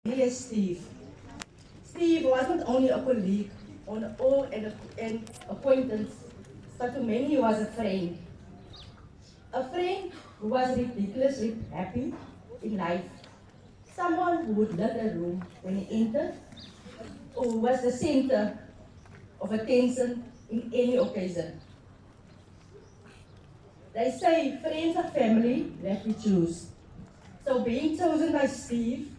Yes, Steve. Steve wasn't only a colleague or an acquaintance, but to many he was a friend. A friend who was ridiculously happy in life. Someone who would let a room when he entered, or who was the center of attention in any occasion. They say friends are family that we choose. So being chosen by Steve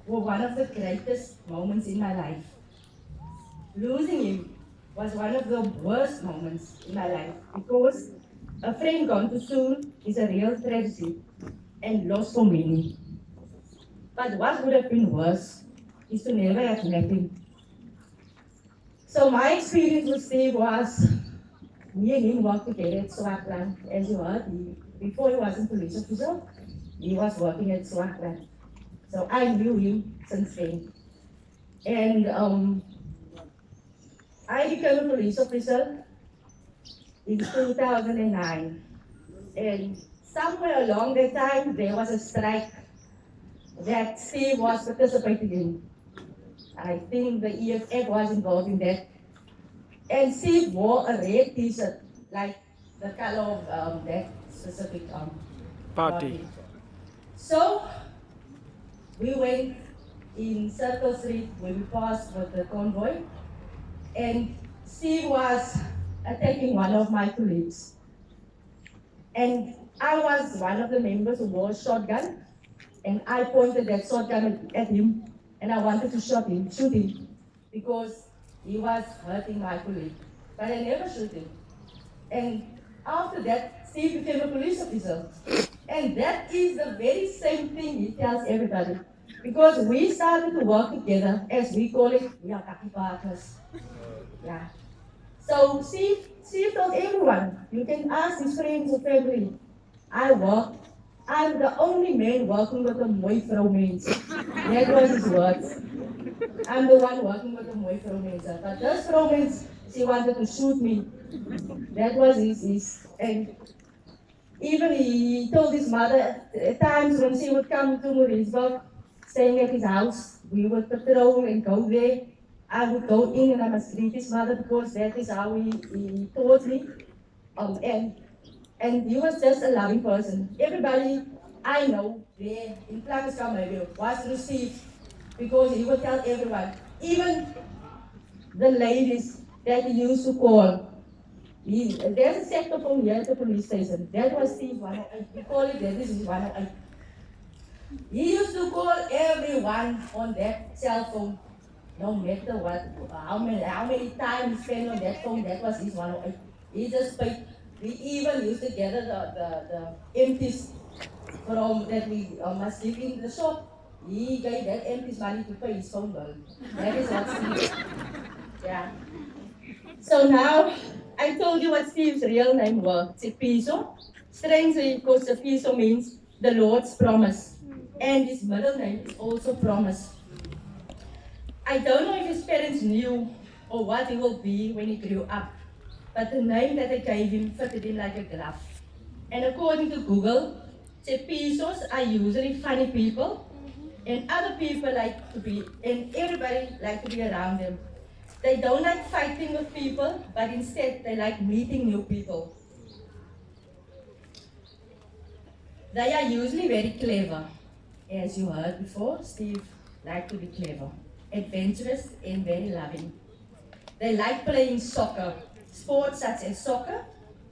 was one of the greatest moments in my life. Losing him was one of the worst moments in my life because a friend gone too soon is a real tragedy and loss for many. But what would have been worse is to never have met him. So my experience with Steve was me and him worked together at Swartland. As you heard, before he wasn't police officer, he was working at Swartland. So I knew him since then. And I became a police officer in 2009. And somewhere along that time, there was a strike that Steve was participating in. I think the EFF was involved in that. And Steve wore a red t-shirt, like the color of that specific Party. So we went in Circle Street where we passed with the convoy, and Steve was attacking one of my colleagues. And I was one of the members who wore a shotgun, and I pointed that shotgun at him, and I wanted to shoot him, because he was hurting my colleague. But I never shoot him. And after that, Steve became a police officer. And that is the very same thing he tells everybody. Because we started to work together, as we call it, we are kaki partners. Yeah. So Steve told everyone, you can ask his friends or family. I'm the only man working with a mooi vrou mens. That was his words. I'm the one working with a mooi vrou mens. But this vrou mens, she wanted to shoot me. That was his. And even he told his mother at times when she would come to Mauriceburg, staying at his house, we would patrol and go there. I would go in and I must greet his mother because that is how he taught me. Um, and and he was just a loving person. Everybody I know there in Plakaskamaville was received because he would tell everyone, even the ladies that he used to call. There's a sector from here at the police station. That was Steve 108. We call it that. This is 108. He used to call everyone on that cell phone, no matter what, how many times he spent on that phone. That was his 108. He just paid. We even used to gather the empties from that we must give in the shop. He gave that empties money to pay his phone bill. That is what Steve. Yeah. So now, I told you what Steve's real name was, Tsepiso. Strangely, because Tsepiso means the Lord's promise. And his middle name is also promise. I don't know if his parents knew or what he will be when he grew up, but the name that they gave him fitted in like a glove. And according to Google, Tsepisos are usually funny people, and other people like to be, and everybody like to be around them. They don't like fighting with people, but instead they like meeting new people. They are usually very clever. As you heard before, Steve liked to be clever, adventurous, and very loving. They like playing soccer, sports such as soccer,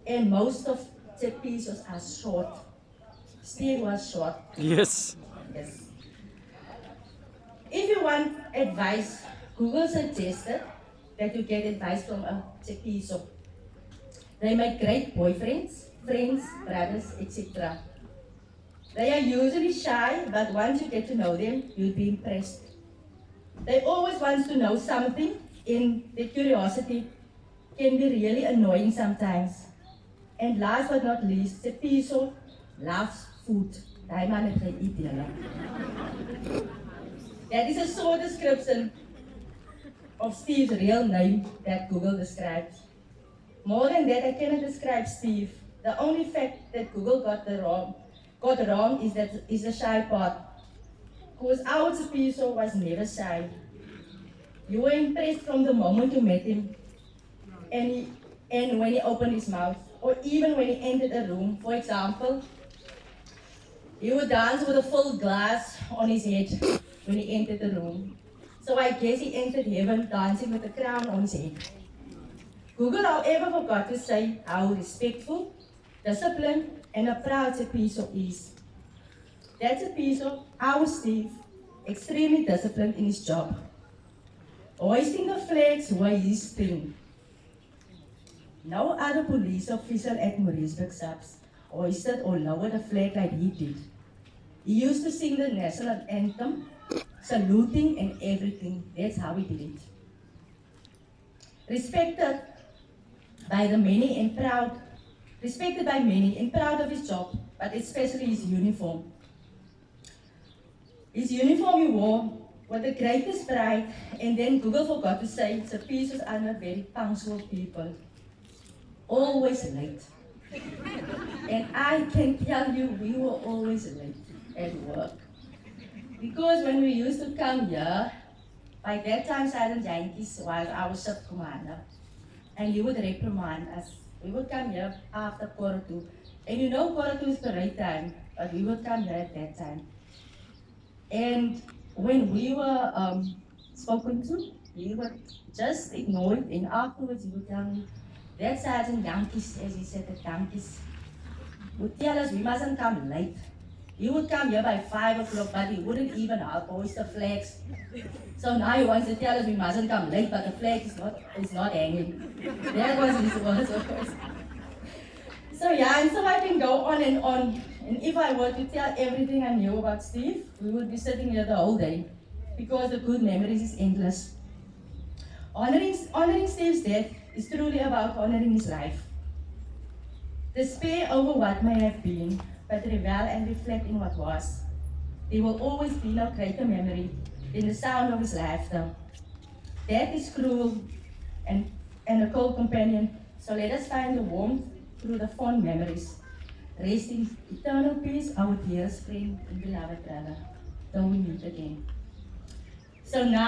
and most of the pieces are short. Steve was short. Yes. Yes. If you want advice, Google suggested that you get advice from a Tsepiso. They make great boyfriends, friends, brothers, etc. They are usually shy, but once you get to know them, you'll be impressed. They always want to know something, and their curiosity can be really annoying sometimes. And last but not least, Tsepiso loves food. Daai man het geëet, julle. That is a short description of Steve's real name that Google describes. More than that, I cannot describe Steve. The only fact that Google got wrong is the shy part. because our Tsepiso was never shy. You were impressed from the moment you met him, and when he opened his mouth, or even when he entered a room. For example, he would dance with a full glass on his head when he entered the room. So I guess he entered heaven dancing with a crown on his head. Google, however, forgot to say how respectful, disciplined, and a proud Tsepiso is. That Tsepiso, our Steve, extremely disciplined in his job. Hoisting the flags was his thing. No other police officer at Mauriceburg subs hoisted or lowered a flag like he did. He used to sing the national anthem, saluting and everything. That's how he did it. Respected by many and proud of his job, but especially his uniform. His uniform he wore with the greatest pride, and then Google forgot to say Tsepisos are not very punctual people. Always late. And I can tell you, we were always late at work. Because when we used to come here, by that time Sargent was our shift commander. And he would reprimand us. We would come here after 2:15. And you know 2:15 is the right time, but we would come here at that time. And when we were spoken to, he would just ignore it, and afterwards he would tell me, that Sargent Yankees, as he said, the Yankees, would tell us we mustn't come late. He would come here by 5 o'clock, but he wouldn't even help hoist the flags. So now he wants to tell us we mustn't come late, but the flag is not hanging. That was his words, of course. So yeah, and so I can go on and on. And if I were to tell everything I knew about Steve, we would be sitting here the whole day, because the good memories is endless. Honoring Steve's death is truly about honoring his life. Despair over what may have been, but revel and reflect in what was. There will always be no greater memory than the sound of his laughter. Death is cruel and a cold companion, so let us find the warmth through the fond memories. Rest in eternal peace, our dearest friend and beloved brother, till we meet again. So now